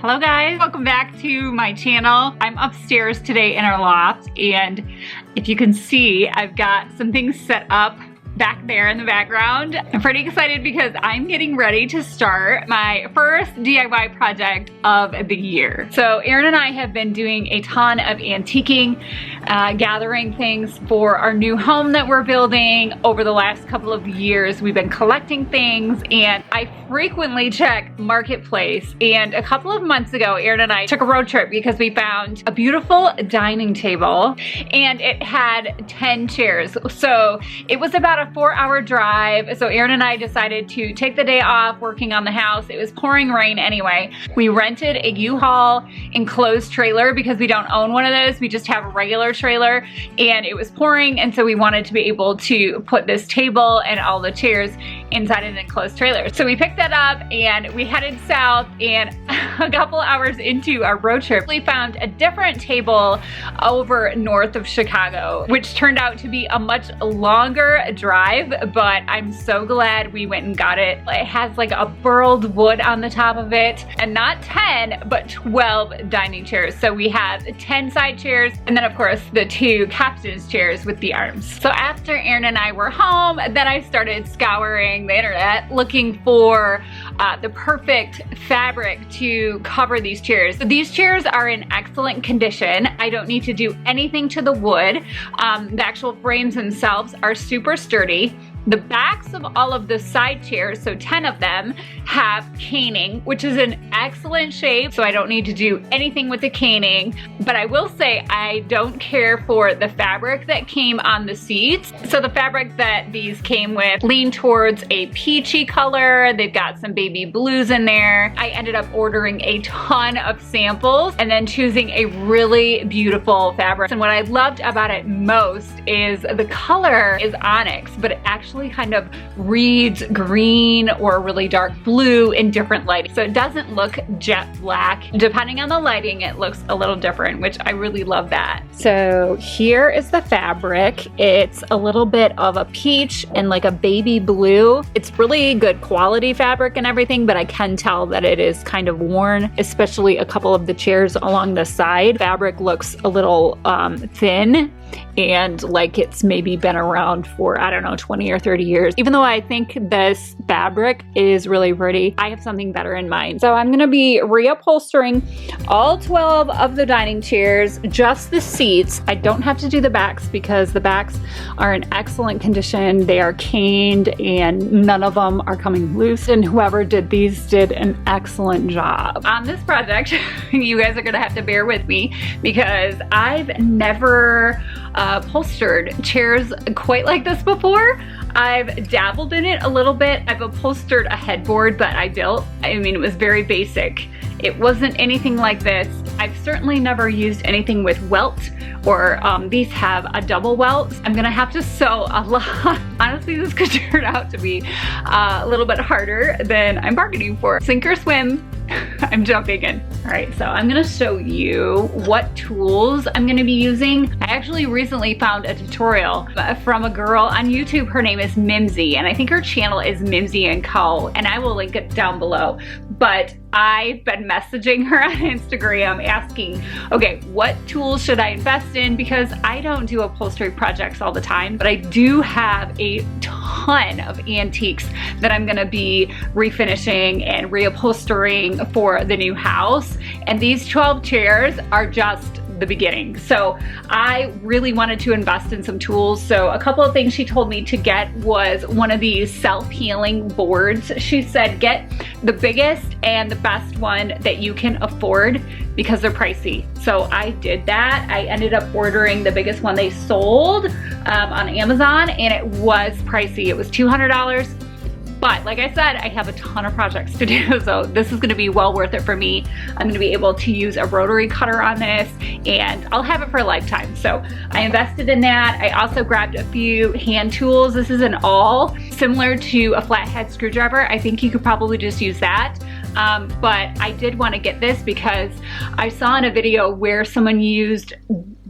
Hello guys, welcome back to my channel. I'm upstairs today in our loft, and if you can see, I've got some things set up back there in the background. I'm pretty excited because I'm getting ready to start my first DIY project of the year. So Erin and I have been doing a ton of antiquing, gathering things for our new home that we're building. Over the last couple of years, we've been collecting things, and I frequently check Marketplace. And a couple of months ago, Erin and I took a road trip because we found a beautiful dining table, and it had 10 chairs. So it was about a 4-hour drive. So Erin and I decided to take the day off working on the house. It was pouring rain anyway. We rented a U-Haul enclosed trailer because we don't own one of those. We just have a regular trailer, and it was pouring, and so we wanted to be able to put this table and all the chairs inside an enclosed trailer. So we picked that up and we headed south, and a couple hours into our road trip, we found a different table over north of Chicago, which turned out to be a much longer drive, but I'm so glad we went and got it. It has like a burled wood on the top of it, and not 10, but 12 dining chairs. So we have 10 side chairs, and then of course the 2 captain's chairs with the arms. So after Erin and I were home, then I started scouring the internet looking for the perfect fabric to cover these chairs. So these chairs are in excellent condition. I don't need to do anything to the wood. The actual frames themselves are super sturdy. The backs of all of the side chairs, so 10 of them, have caning, which is in excellent shape, so I don't need to do anything with the caning. But I will say I don't care for the fabric that came on the seats. So the fabric that these came with leaned towards a peachy color. They've got some baby blues in there. I ended up ordering a ton of samples and then choosing a really beautiful fabric. And what I loved about it most is the color is onyx, but it actually kind of reads green or really dark blue in different lighting. So it doesn't look jet black. Depending on the lighting, it looks a little different, which I really love that. So here is the fabric. It's a little bit of a peach and like a baby blue. It's really good quality fabric and everything, but I can tell that it is kind of worn, especially a couple of the chairs along the side. Fabric looks a little thin and like it's maybe been around for, I don't know, 20 or 30 years. Even though I think this fabric is really pretty, I have something better in mind. So I'm gonna be reupholstering all 12 of the dining chairs, just the seats. I don't have to do the backs because the backs are in excellent condition. They are caned and none of them are coming loose, and whoever did these did an excellent job. On this project, you guys are gonna have to bear with me because I've never upholstered chairs quite like this before. I've dabbled in it a little bit. I've upholstered a headboard that I built. I mean, it was very basic. It wasn't anything like this. I've certainly never used anything with Welt, or these have a double welt. I'm gonna have to sew a lot. Honestly, this could turn out to be a little bit harder than I'm bargaining for. Sink or swim. I'm jumping in. All right, so I'm gonna show you what tools I'm gonna be using. I actually recently found a tutorial from a girl on YouTube. Her name is Mimzy, and I think her channel is Mimzy & Co, and I will link it down below. But I've been messaging her on Instagram asking, okay, what tools should I invest in? Because I don't do upholstery projects all the time, but I do have a ton of antiques that I'm gonna be refinishing and reupholstering for the new house. And these 12 chairs are just the beginning. So I really wanted to invest in some tools. So a couple of things she told me to get was one of these self-healing boards. She said get the biggest and the best one that you can afford because they're pricey. So I did that. I ended up ordering the biggest one they sold on Amazon, and it was pricey. It was $200. But like I said, I have a ton of projects to do, so this is gonna be well worth it for me. I'm gonna be able to use a rotary cutter on this, and I'll have it for a lifetime. So I invested in that. I also grabbed a few hand tools. This is an awl, similar to a flathead screwdriver. I think you could probably just use that. But I did wanna get this because I saw in a video where someone used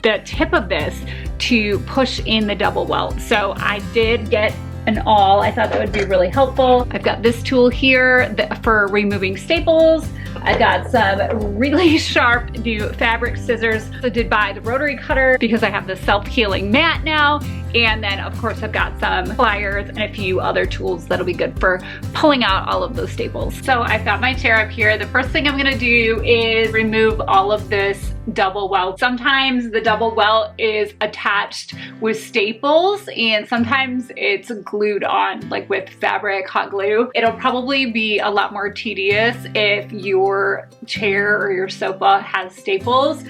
the tip of this to push in the double welt. So I did get and all. I thought that would be really helpful. I've got this tool here for removing staples. I got some really sharp new fabric scissors. I did buy the rotary cutter because I have the self-healing mat now. And then of course I've got some pliers and a few other tools that'll be good for pulling out all of those staples. So I've got my chair up here. The first thing I'm gonna do is remove all of this double welt. Sometimes the double welt is attached with staples and sometimes it's glued on, like with fabric hot glue. It'll probably be a lot more tedious if your chair or your sofa has staples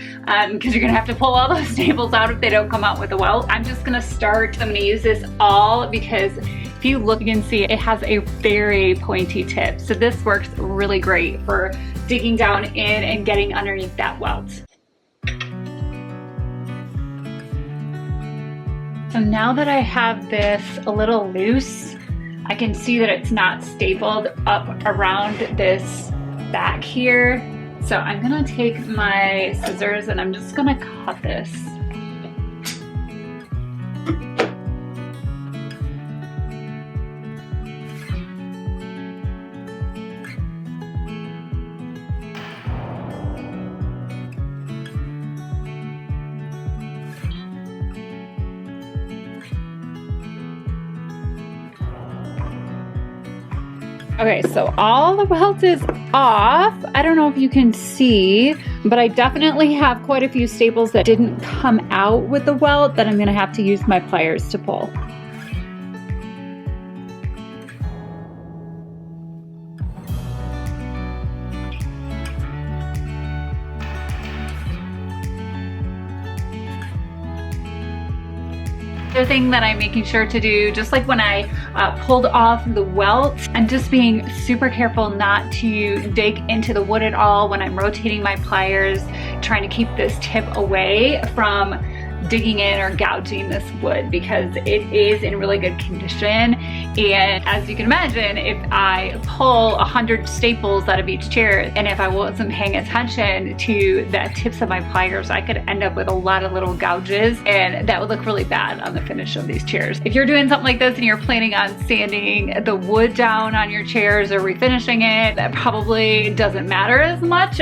because you're gonna have to pull all those staples out if they don't come out with a welt. I'm just gonna start. I'm gonna use this all because if you look, you can see it has a very pointy tip. So this works really great for digging down in and getting underneath that welt. So now that I have this a little loose, I can see that it's not stapled up around this back here. So I'm gonna take my scissors and I'm just gonna cut this. Okay, so all the welt is off. I don't know if you can see, but I definitely have quite a few staples that didn't come out with the welt that I'm gonna have to use my pliers to pull. Other thing that I'm making sure to do, just like when I pulled off the welt, I'm just being super careful not to dig into the wood at all when I'm rotating my pliers, trying to keep this tip away from digging in or gouging this wood because it is in really good condition. And as you can imagine, if I pull 100 staples out of each chair and if I wasn't paying attention to the tips of my pliers, I could end up with a lot of little gouges and that would look really bad on the finish of these chairs. If you're doing something like this and you're planning on sanding the wood down on your chairs or refinishing it, that probably doesn't matter as much.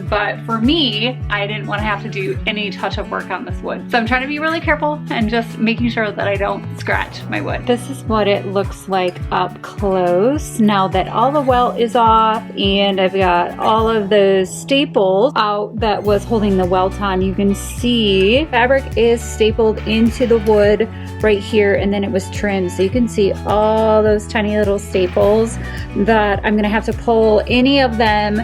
But for me, I didn't want to have to do any touch-up work on this wood. So I'm trying to be really careful and just making sure that I don't scratch my wood. This is what it looks like up close now that all the welt is off and I've got all of those staples out that was holding the welt on. You can see fabric is stapled into the wood right here and then it was trimmed. So you can see all those tiny little staples that I'm gonna have to pull any of them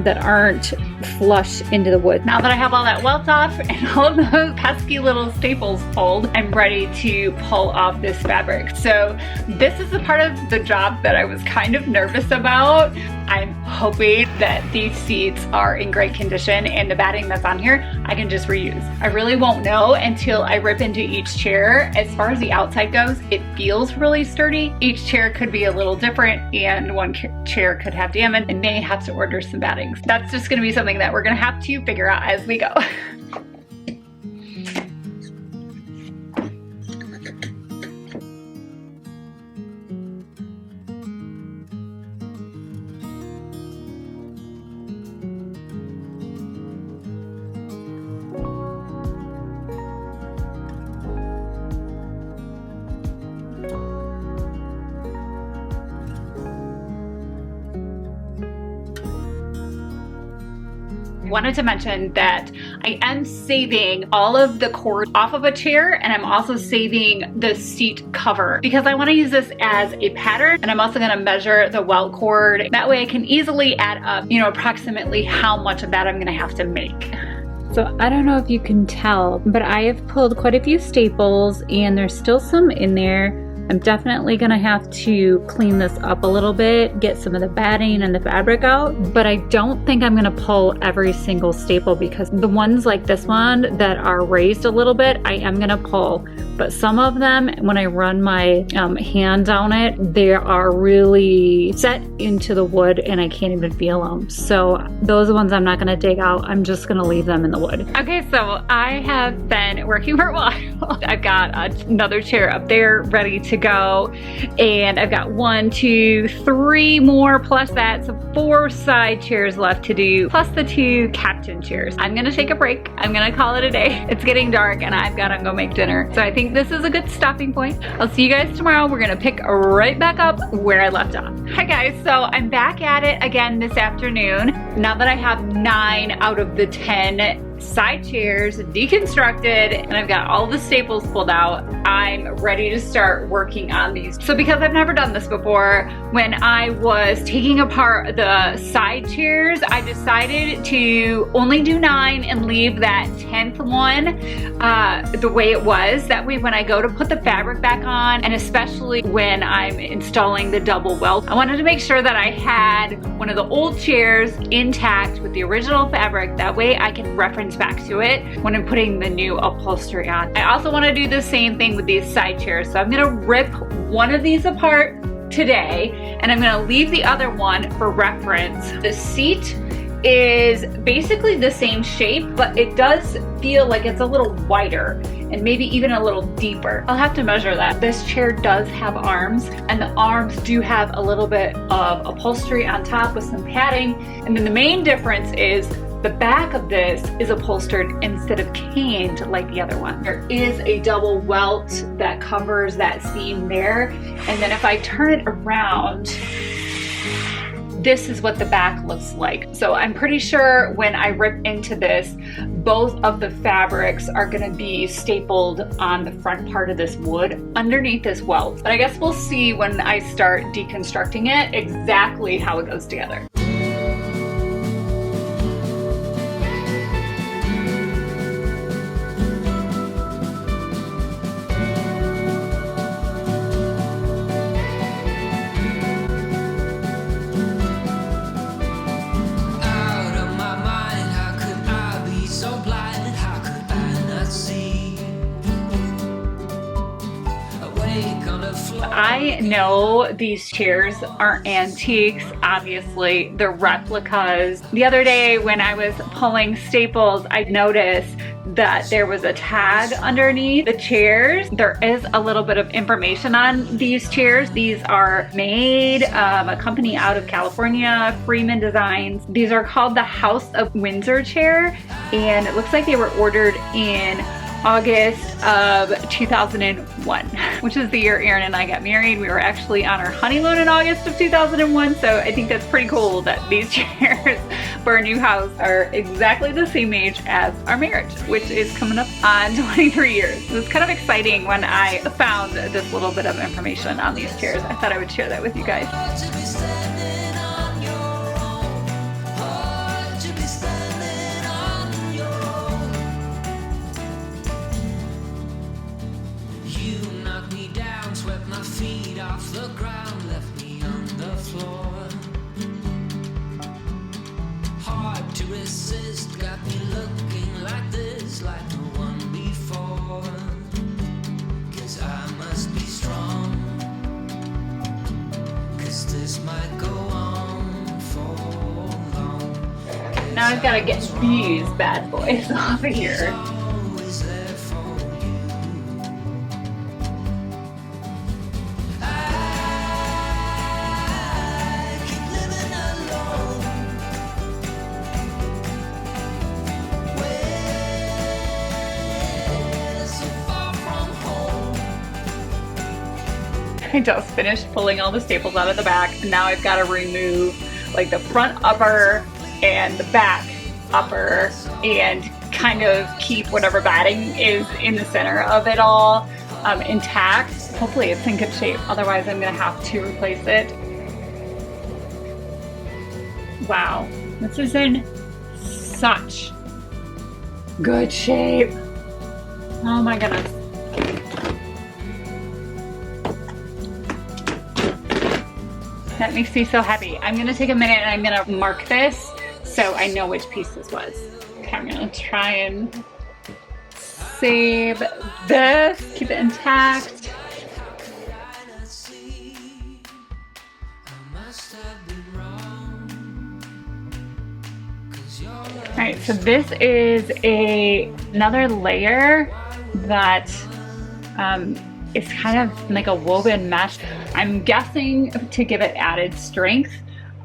that aren't flush into the wood. Now that I have all that welt off and all of those pesky little staples pulled, I'm ready to pull off this fabric. So this is the part of the job that I was kind of nervous about. I'm hoping that these seats are in great condition and the batting that's on here, I can just reuse. I really won't know until I rip into each chair. As far as the outside goes, it feels really sturdy. Each chair could be a little different and one chair could have damage and may have to order some battings. That's just gonna be something that we're gonna have to figure out as we go. Wanted to mention that I am saving all of the cord off of a chair and I'm also saving the seat cover because I want to use this as a pattern and I'm also going to measure the welt cord. That way I can easily add up, you know, approximately how much of that I'm going to have to make. So I don't know if you can tell, but I have pulled quite a few staples and there's still some in there. I'm definitely gonna have to clean this up a little bit, get some of the batting and the fabric out, but I don't think I'm gonna pull every single staple because the ones like this one that are raised a little bit, I am gonna pull. But some of them, when I run my hand down it, they are really set into the wood and I can't even feel them. So those ones I'm not gonna dig out, I'm just gonna leave them in the wood. Okay, so I have been working for a while. I've got another chair up there ready to to go. And I've got 1, 2, 3 more plus that, so 4 side chairs left to do, plus the 2 captain chairs. I'm gonna take a break. I'm gonna call it a day. It's getting dark and I've gotta go make dinner. So I think this is a good stopping point. I'll see you guys tomorrow. We're gonna pick right back up where I left off. Hi guys, so I'm back at it again this afternoon. Now that I have 9 out of the 10 side chairs deconstructed and I've got all the staples pulled out, I'm ready to start working on these. So because I've never done this before, when I was taking apart the side chairs, I decided to only do 9 and leave that 10th one the way it was. That way when I go to put the fabric back on, and especially when I'm installing the double welt, I wanted to make sure that I had one of the old chairs intact with the original fabric. That way I can reference back to it when I'm putting the new upholstery on. I also want to do the same thing with these side chairs. So I'm going to rip one of these apart today and I'm going to leave the other one for reference. The seat is basically the same shape, but it does feel like it's a little wider and maybe even a little deeper. I'll have to measure that. This chair does have arms, and the arms do have a little bit of upholstery on top with some padding. And then the main difference is the back of this is upholstered instead of caned like the other one. There is a double welt that covers that seam there. And then if I turn it around, this is what the back looks like. So I'm pretty sure when I rip into this, both of the fabrics are gonna be stapled on the front part of this wood underneath this welt. But I guess we'll see when I start deconstructing it exactly how it goes together. I know these chairs aren't antiques, obviously, they're replicas. The other day when I was pulling staples, I noticed that there was a tag underneath the chairs. There is a little bit of information on these chairs. These are made, a company out of California, Freeman Designs. These are called the House of Windsor chair, and it looks like they were ordered in August of 2001, which is the year Aaron and I got married. We were actually on our honeymoon in August of 2001, so I think that's pretty cool that these chairs for our new house are exactly the same age as our marriage, which is coming up on 23 years. It was kind of exciting when I found this little bit of information on these chairs. I thought I would share that with you guys. Now I've got to get these bad boys off of here. I just finished pulling all the staples out of the back, and now I've got to remove like the front upper and the back upper and kind of keep whatever batting is in the center of it all intact. Hopefully it's in good shape, otherwise I'm gonna have to replace it. Wow, this is in such good shape. Oh my goodness. That makes me so happy. I'm gonna take a minute and I'm gonna mark this so I know which piece this was. Okay, I'm gonna try and save this, keep it intact. All right, so this is another layer that is kind of like a woven mesh. I'm guessing to give it added strength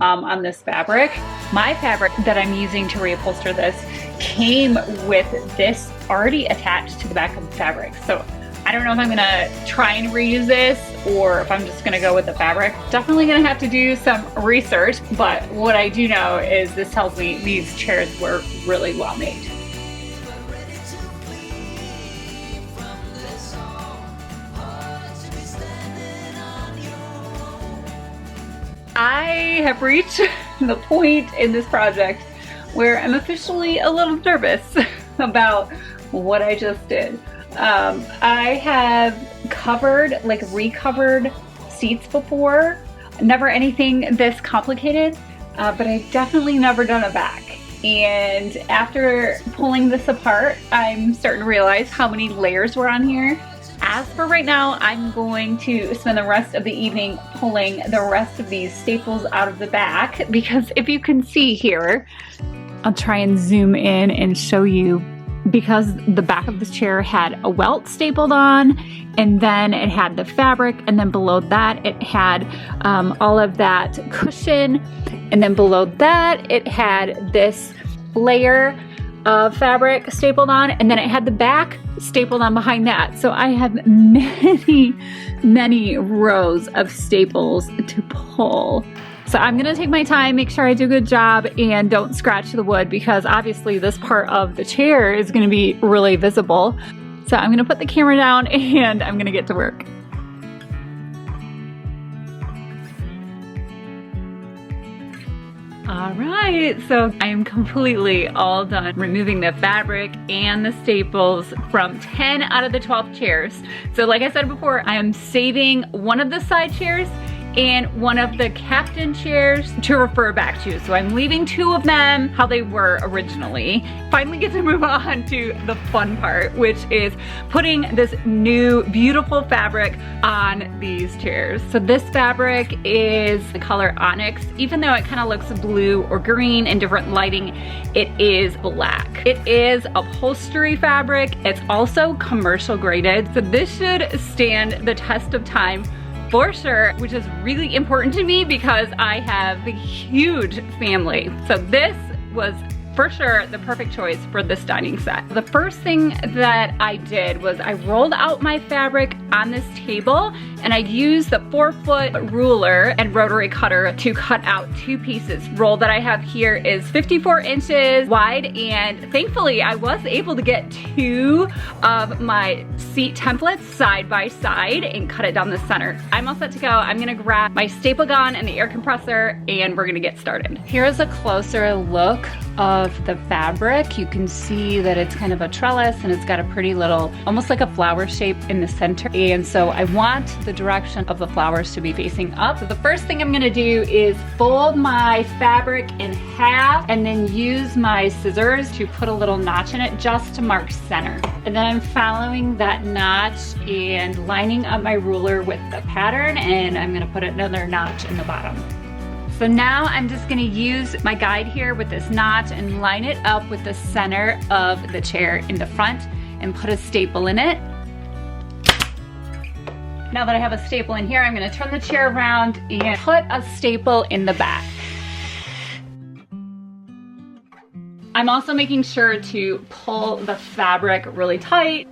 on this fabric. My fabric that I'm using to reupholster this came with this already attached to the back of the fabric. So I don't know if I'm gonna try and reuse this or if I'm just gonna go with the fabric. Definitely gonna have to do some research, but what I do know is this tells me these chairs were really well made. I have reached the point in this project where I'm officially a little nervous about what I just did. I have recovered seats before, never anything this complicated, but I've definitely never done a back. And after pulling this apart, I'm starting to realize how many layers were on here. As for right now, I'm going to spend the rest of the evening pulling the rest of these staples out of the back, because if you can see here, I'll try and zoom in and show you, because the back of the chair had a welt stapled on, and then it had the fabric, and then below that it had all of that cushion, and then below that it had this layer of fabric stapled on, and then it had the back stapled on behind that. So I have many rows of staples to pull. So I'm gonna take my time, make sure I do a good job and don't scratch the wood, because obviously this part of the chair is gonna be really visible. So I'm gonna put the camera down and I'm gonna get to work. All right, so I am completely all done removing the fabric and the staples from 10 out of the 12 chairs. So like I said before, I am saving one of the side chairs and one of the captain chairs to refer back to. So I'm leaving 2 of them how they were originally. Finally get to move on to the fun part, which is putting this new beautiful fabric on these chairs. So this fabric is the color onyx. Even though it kind of looks blue or green in different lighting, it is black. It is upholstery fabric. It's also commercial graded. So this should stand the test of time for sure, which is really important to me because I have a huge family. So this was for sure the perfect choice for this dining set. The first thing that I did was I rolled out my fabric on this table, and I used the 4-foot ruler and rotary cutter to cut out 2 pieces. Roll that I have here is 54 inches wide, and thankfully I was able to get 2 of my seat templates side by side and cut it down the center. I'm all set to go. I'm gonna grab my staple gun and the air compressor, and we're gonna get started. Here's a closer look of the fabric. You can see that it's kind of a trellis, and it's got a pretty little, almost like a flower shape in the center. And so I want the direction of the flowers to be facing up. So the first thing I'm gonna do is fold my fabric in half and then use my scissors to put a little notch in it just to mark center. And then I'm following that notch and lining up my ruler with the pattern, and I'm gonna put another notch in the bottom. So now I'm just gonna use my guide here with this notch and line it up with the center of the chair in the front and put a staple in it. Now that I have a staple in here, I'm gonna turn the chair around and put a staple in the back. I'm also making sure to pull the fabric really tight.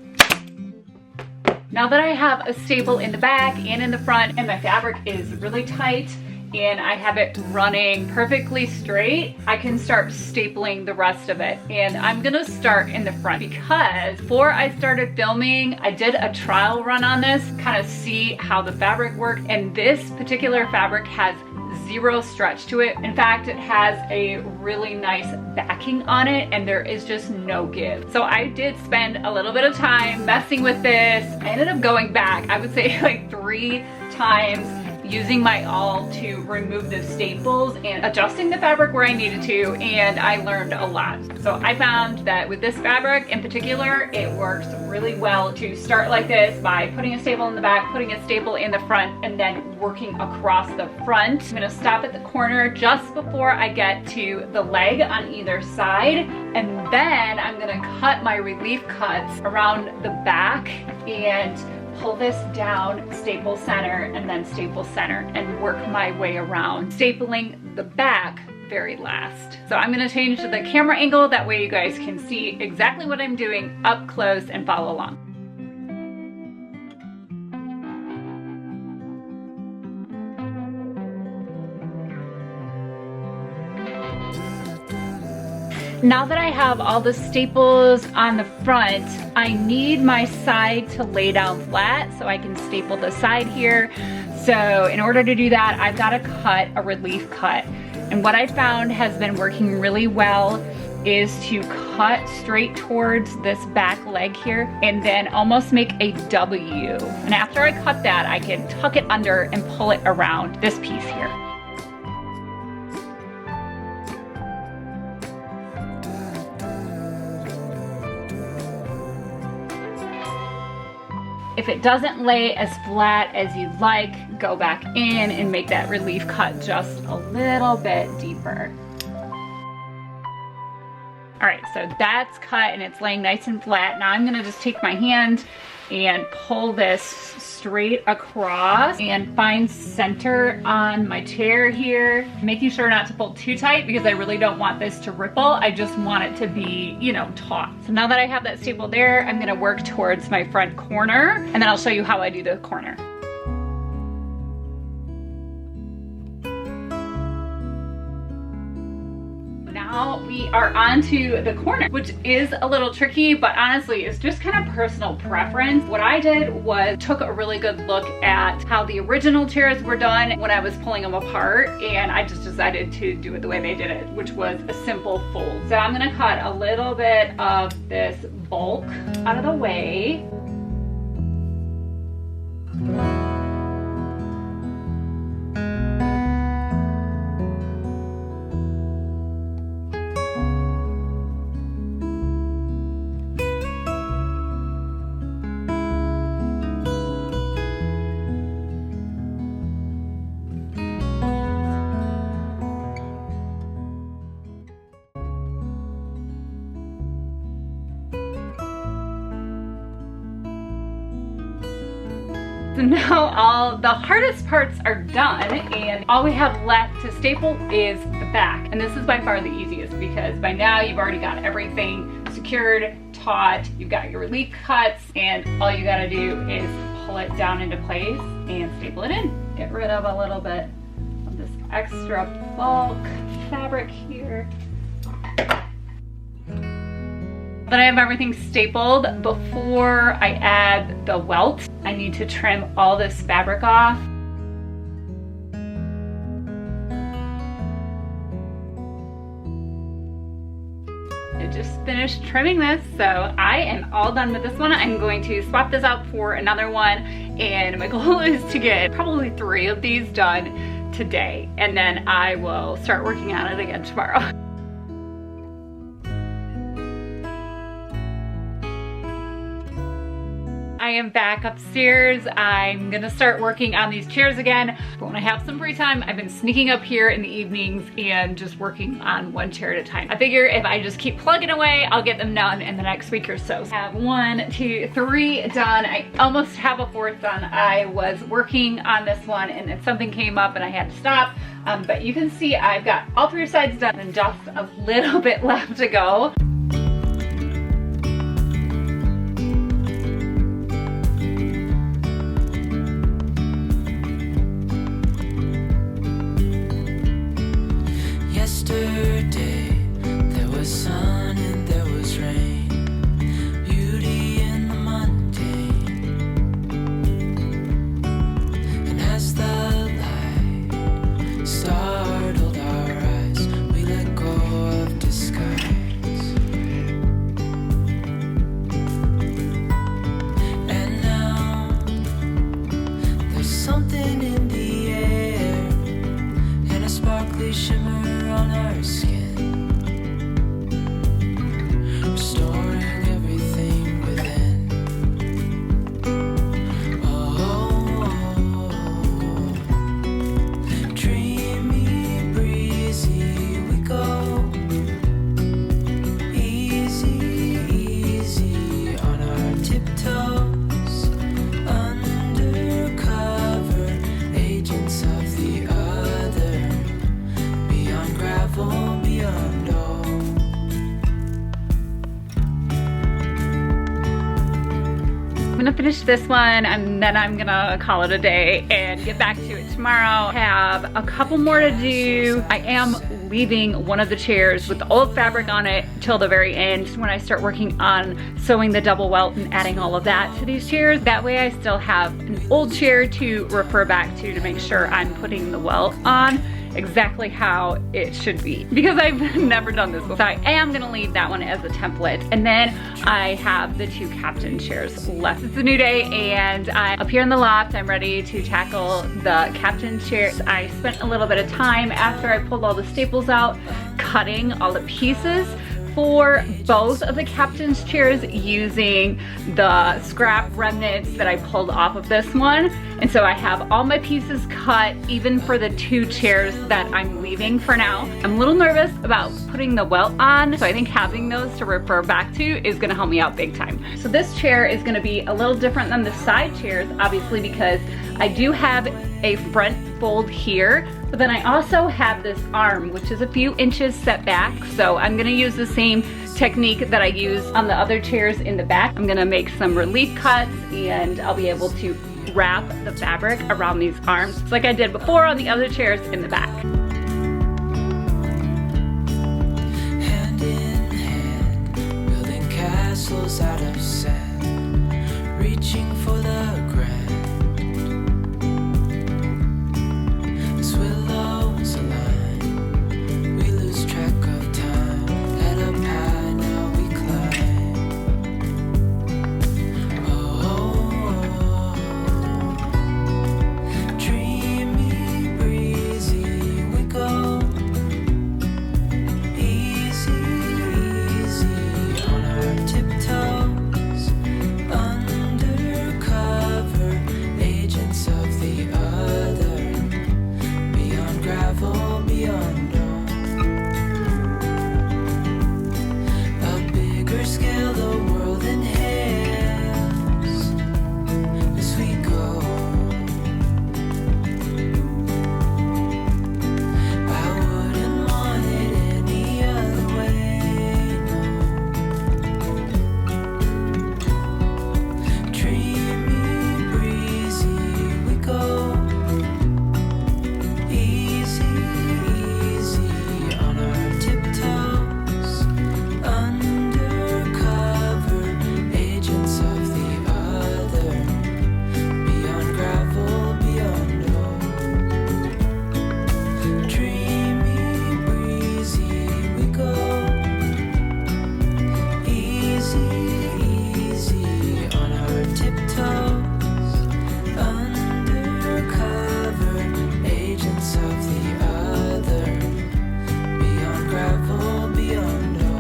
Now that I have a staple in the back and in the front, and my fabric is really tight, and I have it running perfectly straight, I can start stapling the rest of it. And I'm gonna start in the front because before I started filming, I did a trial run on this, kind of see how the fabric worked. And this particular fabric has 0 stretch to it. In fact, it has a really nice backing on it, and there is just no give. So I did spend a little bit of time messing with this. I ended up going back, I would say like 3 times, using my awl to remove the staples and adjusting the fabric where I needed to, and I learned a lot. So I found that with this fabric in particular, it works really well to start like this by putting a staple in the back, putting a staple in the front, and then working across the front. I'm gonna stop at the corner just before I get to the leg on either side, and then I'm gonna cut my relief cuts around the back and pull this down, staple center, and then staple center, and work my way around, stapling the back very last. So I'm gonna change the camera angle, that way you guys can see exactly what I'm doing up close and follow along. Now that I have all the staples on the front, I need my side to lay down flat so I can staple the side here. So in order to do that, I've got to cut a relief cut. And what I found has been working really well is to cut straight towards this back leg here and then almost make a W. And after I cut that, I can tuck it under and pull it around this piece here. If it doesn't lay as flat as you'd like, go back in and make that relief cut just a little bit deeper. All right, so that's cut and it's laying nice and flat. Now I'm gonna just take my hand and pull this straight across and find center on my chair here. Making sure not to pull too tight because I really don't want this to ripple. I just want it to be, you know, taut. So now that I have that staple there, I'm gonna work towards my front corner and then I'll show you how I do the corner. Now we are onto the corner, which is a little tricky, but honestly, it's just kind of personal preference. What I did was took a really good look at how the original chairs were done when I was pulling them apart, and I just decided to do it the way they did it, which was a simple fold. So I'm gonna cut a little bit of this bulk out of the way. So now all the hardest parts are done and all we have left to staple is the back. And this is by far the easiest because by now you've already got everything secured, taut, you've got your relief cuts, and all you gotta do is pull it down into place and staple it in. Get rid of a little bit of this extra bulk fabric here. Then I have everything stapled. Before I add the welt, I need to trim all this fabric off. I just finished trimming this, so I am all done with this one. I'm going to swap this out for another one, and my goal is to get probably 3 of these done today, and then I will start working on it again tomorrow. I am back upstairs. I'm gonna start working on these chairs again, but when I have some free time, I've been sneaking up here in the evenings and just working on one chair at a time. I figure if I just keep plugging away, I'll get them done in the next week or so. I have 1, 2, 3 done. I almost have a 4th done. I was working on this one and then something came up and I had to stop. But you can see I've got all 3 sides done and just a little bit left to go. Yesterday, there was sun and there was rain, beauty in the mundane. And as the light startled our eyes, we let go of disguise. And now, there's something in the air and a sparkly shimmer on our skin. gonna finish this one and then I'm gonna call it a day and get back to it tomorrow. Have a couple more to do. I am leaving one of the chairs with the old fabric on it till the very end when I start working on sewing the double welt and adding all of that to these chairs. That way I still have an old chair to refer back to make sure I'm putting the welt on exactly how it should be, because I've never done this before. So I am gonna leave that one as a template, and then I have the 2 captain chairs left. It's a new day and up here in the loft I'm ready to tackle the captain chairs. I spent a little bit of time after I pulled all the staples out cutting all the pieces for both of the captain's chairs using the scrap remnants that I pulled off of this one. And so I have all my pieces cut, even for the 2 chairs that I'm leaving for now. I'm a little nervous about putting the welt on, so I think having those to refer back to is gonna help me out big time. So this chair is gonna be a little different than the side chairs, obviously, because I do have a front fold here, but then I also have this arm, which is a few inches set back. So I'm gonna use the same technique that I use on the other chairs in the back. I'm gonna make some relief cuts and I'll be able to wrap the fabric around these arms, just like I did before on the other chairs in the back. Hand in hand, building castles out of sand, reaching for the grand. As willows align, we lose track of time. Head up high, now we climb. Dreamy, breezy, we go. Easy, easy on our tiptoes. Undercover, agents of the other. Beyond gravel, beyond dawn. A bigger scale, the world inhales as we go. I wouldn't want it any other way, no. Dreamy, breezy, we go. Easy, easy on our tiptoes. Undercover, agents of the other. Beyond gravel, beyond dawn. Dreamy, breezy, we go. Easy, easy on our tiptoes. Undercover, agents of the other. Beyond gravel, beyond dawn.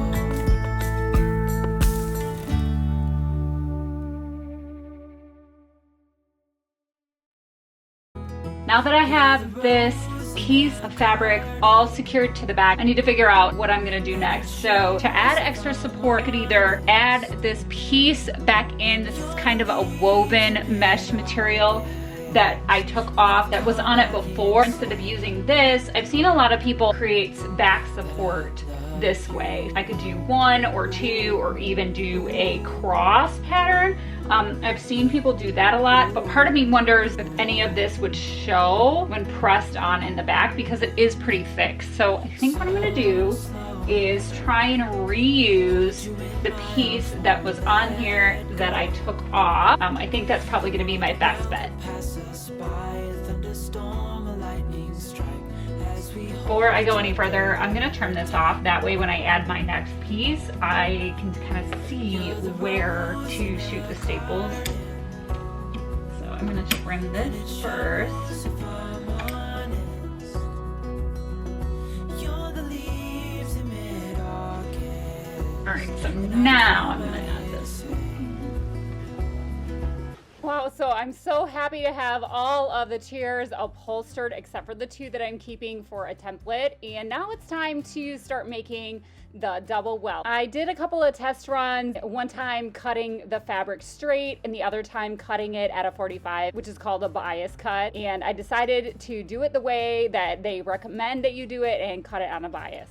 Now that I have this piece of fabric all secured to the back, I need to figure out what I'm gonna do next. So to add extra support, I could either add this piece back in. This is kind of a woven mesh material that I took off that was on it before. Instead of using this, I've seen a lot of people create back support this way. I could do 1 or 2 or even do a cross pattern. I've seen people do that a lot, but part of me wonders if any of this would show when pressed on in the back, because it is pretty thick. So I think what I'm gonna do is try and reuse the piece that was on here that I took off. I think that's probably gonna be my best bet. Before I go any further, I'm gonna trim this off. That way when I add my next piece, I can kind of see where to shoot the staples. So I'm gonna trim this first. All right, so now I'm gonna add this. Wow, so I'm so happy to have all of the chairs upholstered except for the 2 that I'm keeping for a template. And now it's time to start making the double welt. I did a couple of test runs, one time cutting the fabric straight and the other time cutting it at a 45, which is called a bias cut. And I decided to do it the way that they recommend that you do it and cut it on a bias.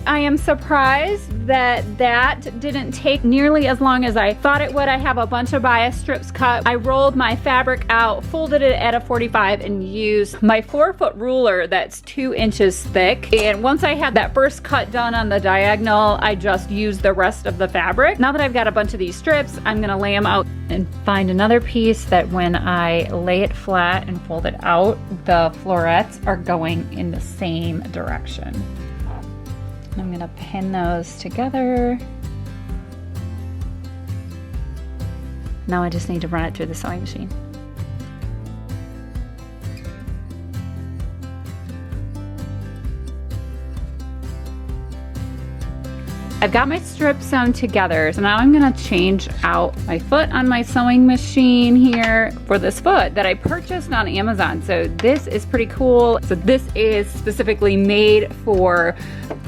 I am surprised that that didn't take nearly as long as I thought it would. I have a bunch of bias strips cut. I rolled my fabric out, folded it at a 45, and used my 4-foot ruler that's 2 inches thick. And once I had that first cut done on the diagonal, I just used the rest of the fabric. Now that I've got a bunch of these strips, I'm gonna lay them out and find another piece that when I lay it flat and fold it out, the florets are going in the same direction. I'm gonna pin those together. Now I just need to run it through the sewing machine. I've got my strips sewn together, so now I'm gonna change out my foot on my sewing machine here for this foot that I purchased on Amazon. So this is pretty cool. So this is specifically made for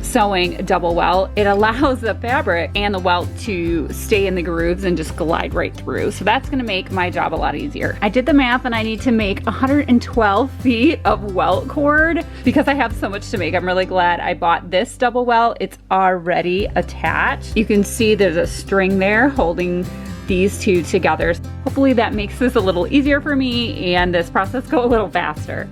sewing double welt. It allows the fabric and the welt to stay in the grooves and just glide right through. So that's gonna make my job a lot easier. I did the math and I need to make 112 feet of welt cord because I have so much to make. I'm really glad I bought this double welt. It's already attached. You can see there's a string there holding these two together. Hopefully that makes this a little easier for me and this process go a little faster.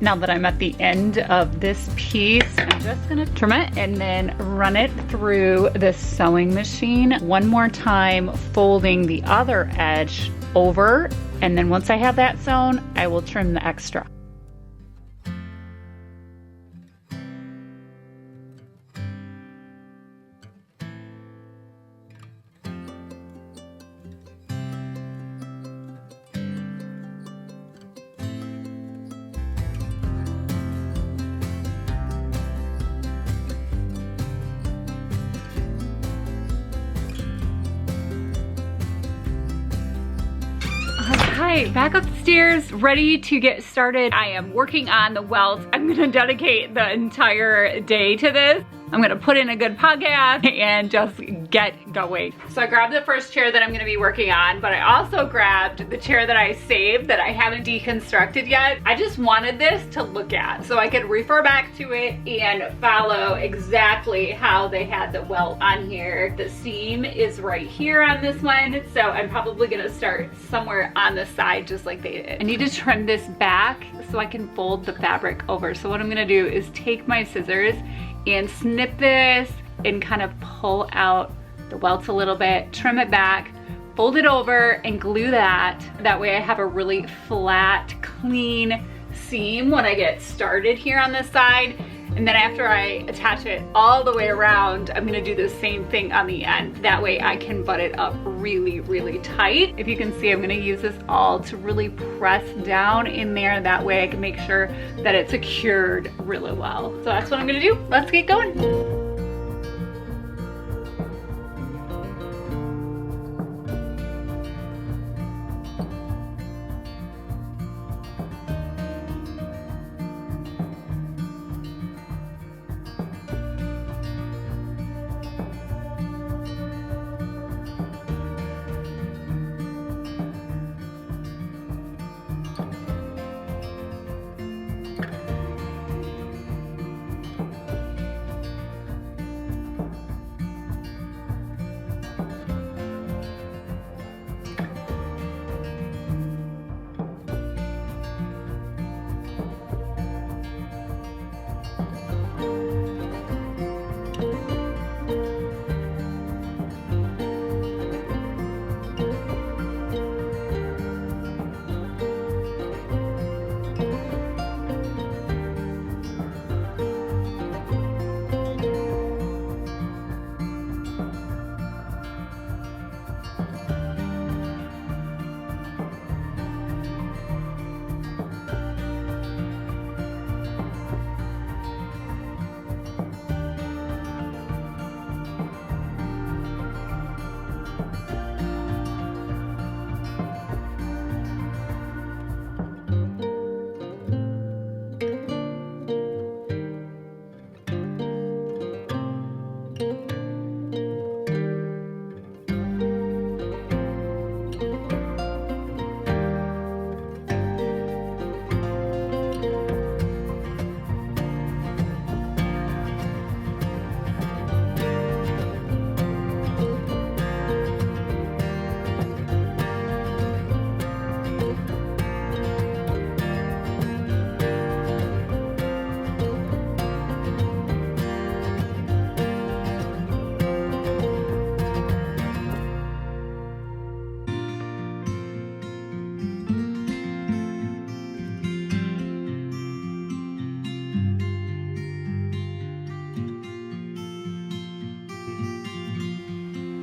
Now that I'm at the end of this piece, I'm just gonna trim it and then run it through the sewing machine one more time, folding the other edge over. And then once I have that sewn, I will trim the extra. Alright, back upstairs, ready to get started. I am working on the welt. I'm gonna dedicate the entire day to this. I'm gonna put in a good podcast and just get going. So I grabbed the first chair that I'm gonna be working on, but I also grabbed the chair that I saved that I haven't deconstructed yet. I just wanted this to look at so I could refer back to it and follow exactly how they had the welt on here. The seam is right here on this one, so I'm probably gonna start somewhere on the side just like they did. I need to trim this back so I can fold the fabric over. So what I'm gonna do is take my scissors and snip this and kind of pull out the welts a little bit, trim it back, fold it over and glue that. That way I have a really flat, clean seam when I get started here on this side. And then after I attach it all the way around, I'm gonna do the same thing on the end. That way I can butt it up really, really tight. If you can see, I'm gonna use this all to really press down in there. That way I can make sure that it's secured really well. So that's what I'm gonna do. Let's get going.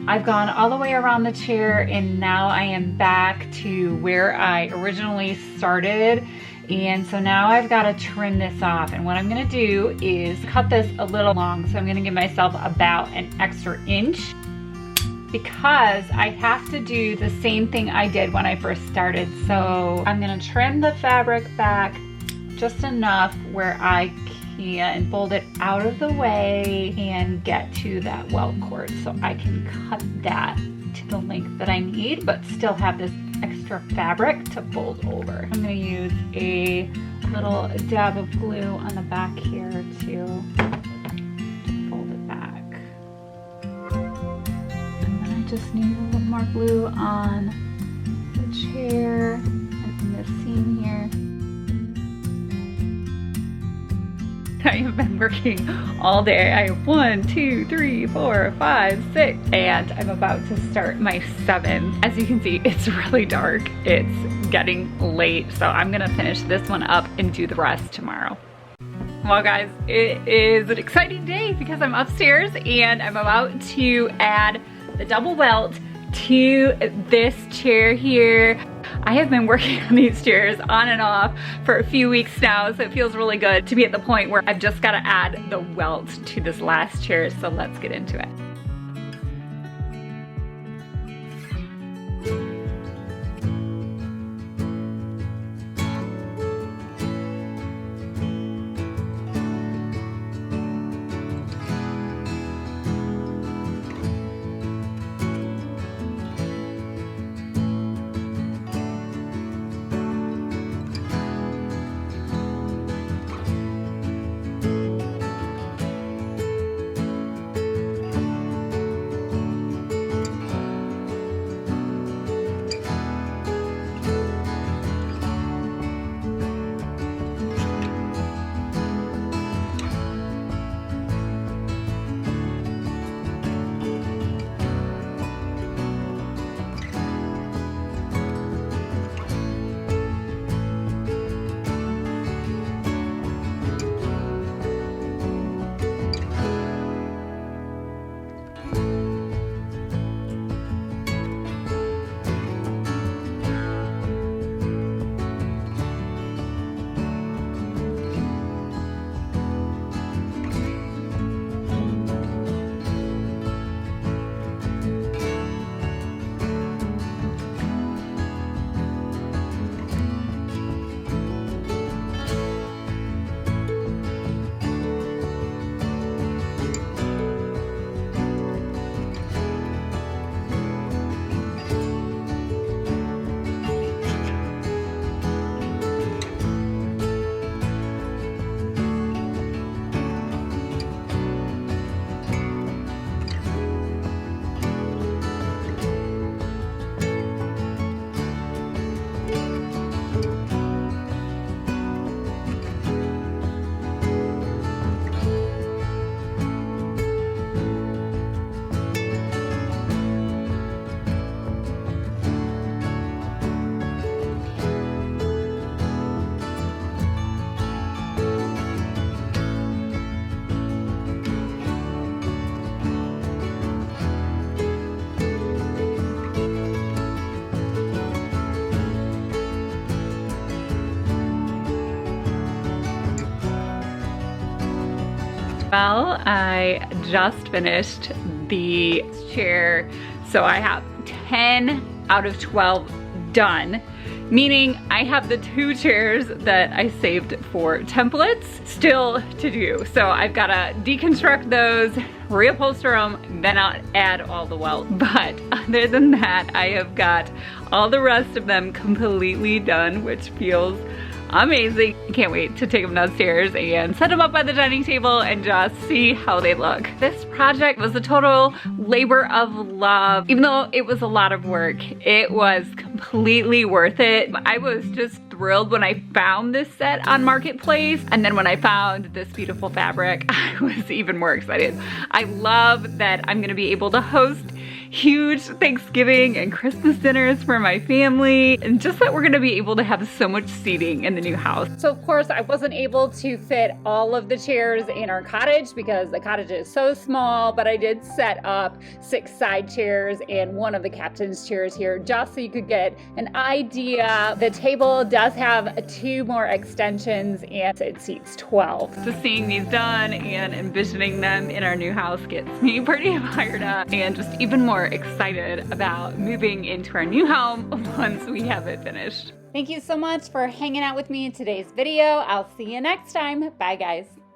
I've gone all the way around the chair and now I am back to where I originally started. And so now I've got to trim this off. And what I'm gonna do is cut this a little long. So I'm gonna give myself about an extra inch because I have to do the same thing I did when I first started. So I'm gonna trim the fabric back just enough where I can fold it out of the way and get to that welt cord so I can cut that to the length that I need, but still have this extra fabric to fold over. I'm gonna use a little dab of glue on the back here to fold it back. And then I just need a little more glue on the chair and in this seam here. I have been working all day. I have 1, 2, 3, 4, 5, 6, and I'm about to start my 7th. As you can see, it's really dark. It's getting late, so I'm gonna finish this one up and do the rest tomorrow. Well guys, it is an exciting day because I'm upstairs and I'm about to add the double welt to this chair here. I have been working on these chairs on and off for a few weeks now, so it feels really good to be at the point where I've just got to add the welt to this last chair, so let's get into it. Well, I just finished the chair, so I have 10 out of 12 done, meaning I have the 2 chairs that I saved for templates still to do. So I've got to deconstruct those, reupholster them, then I'll add all the welt. But other than that, I have got all the rest of them completely done, which feels amazing. I can't wait to take them downstairs and set them up by the dining table and just see how they look. This project was a total labor of love. Even though it was a lot of work, it was completely worth it. I was just thrilled when I found this set on Marketplace, and then when I found this beautiful fabric, I was even more excited. I love that I'm gonna be able to host huge Thanksgiving and Christmas dinners for my family, and just that we're gonna be able to have so much seating in the new house. So of course I wasn't able to fit all of the chairs in our cottage because the cottage is so small, but I did set up 6 side chairs and one of the captain's chairs here just so you could get an idea. The table does have 2 more extensions and it seats 12. Just seeing these done and envisioning them in our new house gets me pretty fired up and just even more excited about moving into our new home once we have it finished. Thank you so much for hanging out with me in today's video. I'll see you next time. Bye guys.